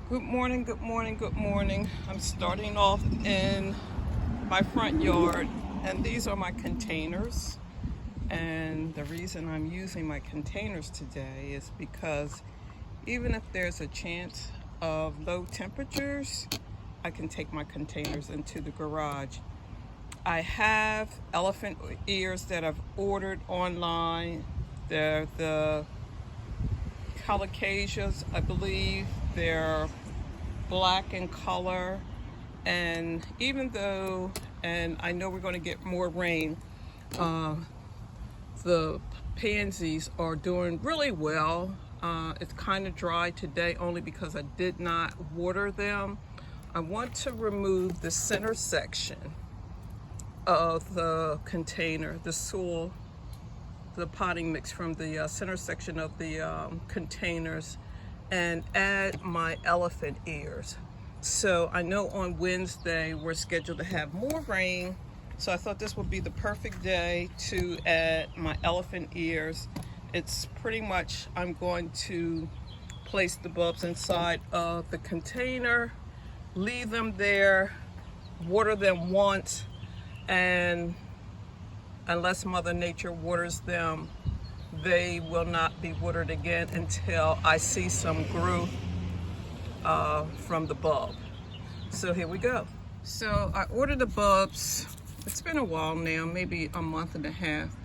Good morning, good morning, good morning. I'm starting off in my front yard, and these are my containers. And the reason I'm using my containers today is because even if there's a chance of low temperatures, I can take my containers into the garage. I have elephant ears that I've ordered online. They're the Caucasias, I believe. They're black in color, and even though, and I know we're going to get more rain, the pansies are doing really well. It's kind of dry today only because I did not water them. I want to remove the center section of the container, the soil, the potting mix from the center section of the containers, and add my elephant ears. So I know on Wednesday we're scheduled to have more rain, so I thought this would be the perfect day to add my elephant ears. It's pretty much, I'm going to place the bulbs inside of the container, leave them there, water them once, and unless Mother Nature waters them, they will not be watered again until I see some growth from the bulb. So here we go. So I ordered the bulbs. It's been a while now, maybe a month and a half.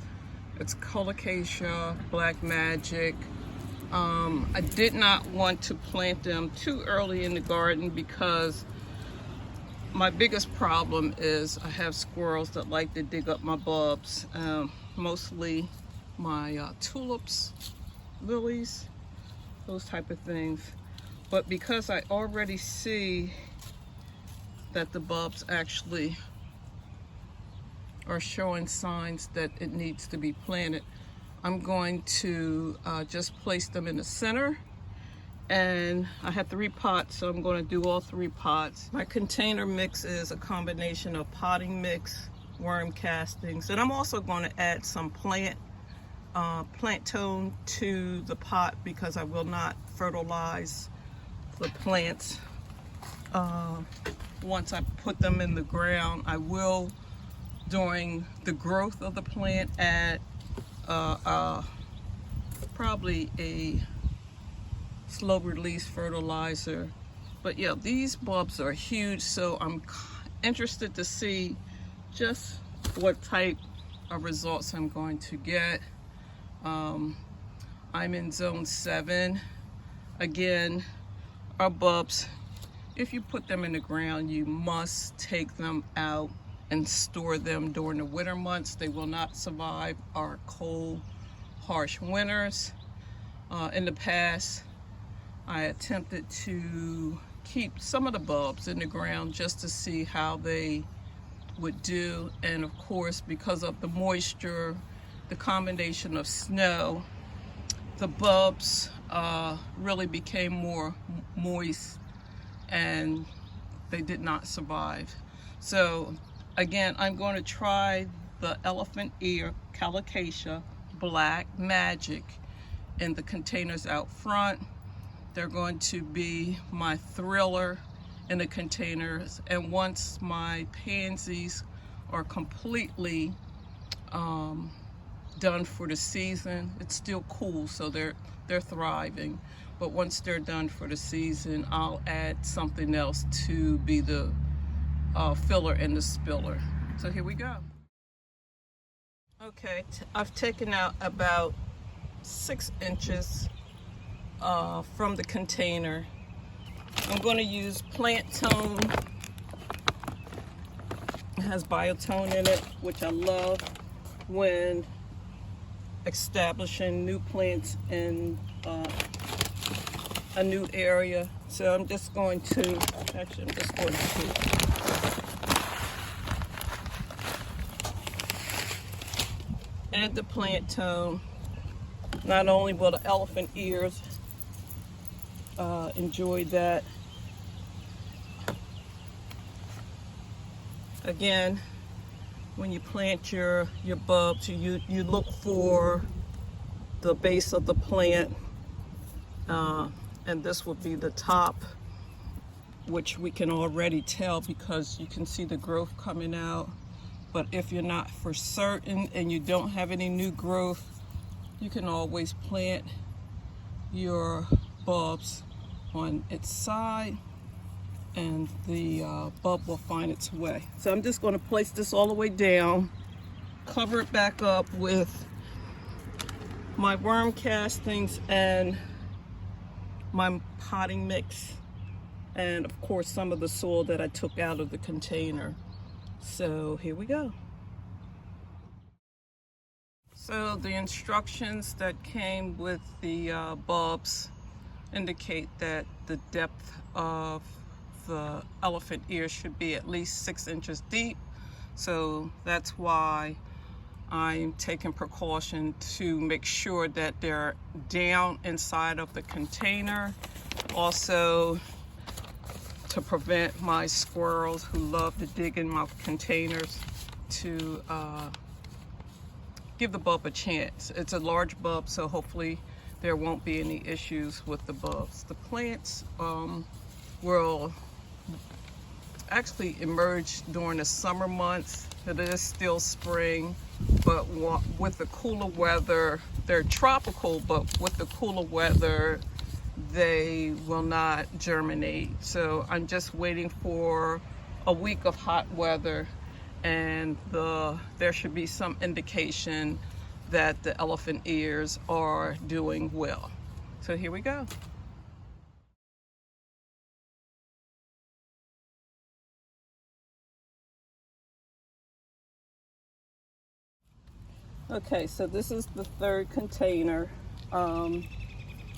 It's Caucasia, Black Magic. I did not want to plant them too early in the garden because my biggest problem is I have squirrels that like to dig up my bulbs, mostly my tulips, lilies, those type of things. But because I already see that the bulbs actually are showing signs that it needs to be planted, I'm going to just place them in the center. And I have 3 pots, so I'm going to do all 3 pots. My container mix is a combination of potting mix, worm castings, and I'm also going to add some plant tone to the pot because I will not fertilize the plants once I put them in the ground. I will, during the growth of the plant, add probably a slow release fertilizer. But yeah, these bulbs are huge, so I'm interested to see just what type of results I'm going to get. I'm in zone 7. Again, our bulbs, if you put them in the ground, you must take them out and store them during the winter months. They will not survive our cold, harsh winters. In the past, I attempted to keep some of the bulbs in the ground just to see how they would do. And of course, because of the moisture, the combination of snow, the bulbs really became more moist and they did not survive. So again, I'm going to try the elephant ear Caucasia Black Magic in the containers out front. They're going to be my thriller in the containers, and once my pansies are completely done for the season, it's still cool, so they're thriving, but once they're done for the season, I'll add something else to be the filler and the spiller. So here we go. Okay, I've taken out about 6 inches from the container. I'm going to use plant tone. It has biotone in it, which I love when establishing new plants in a new area. So I'm just going to add the plant tone. Not only will the elephant ears enjoy that. Again, when you plant your bulbs, you look for the base of the plant, and this will be the top which we can already tell because you can see the growth coming out. But if you're not for certain and you don't have any new growth, you can always plant your bulbs on its side and the bulb will find its way. So I'm just going to place this all the way down, cover it back up with my worm castings and my potting mix, and of course some of the soil that I took out of the container. So here we go. So the instructions that came with the bulbs indicate that the depth of the elephant ear should be at least 6 inches deep. So that's why I'm taking precaution to make sure that they're down inside of the container. Also, to prevent my squirrels who love to dig in my containers to give the bulb a chance. It's a large bulb, so hopefully there won't be any issues with the bulbs. The plants will actually emerge during the summer months. It is still spring, but with the cooler weather, they're tropical, but with the cooler weather, they will not germinate. So I'm just waiting for a week of hot weather, and there should be some indication that the elephant ears are doing well. So here we go. Okay, so this is the third container.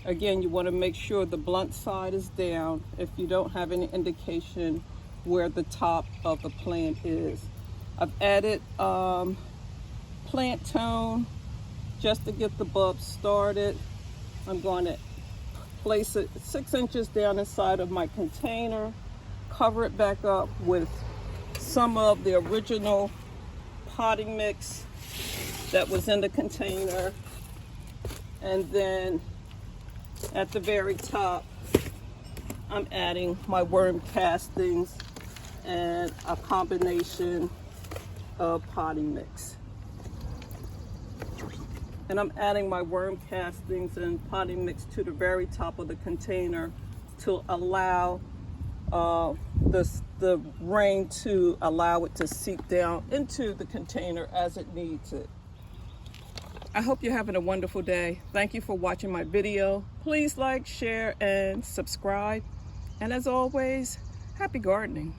Again, you want to make sure the blunt side is down if you don't have any indication where the top of the plant is. I've added plant tone just to get the bulb started. I'm going to place it 6 inches down inside of my container, cover it back up with some of the original potting mix that was in the container, and then at the very top I'm adding my worm castings and a combination of potting mix. And I'm adding my worm castings and potting mix to the very top of the container to allow the rain to allow it to seep down into the container as it needs it. I hope you're having a wonderful day. Thank you for watching my video. Please like, share, and subscribe. And as always, happy gardening.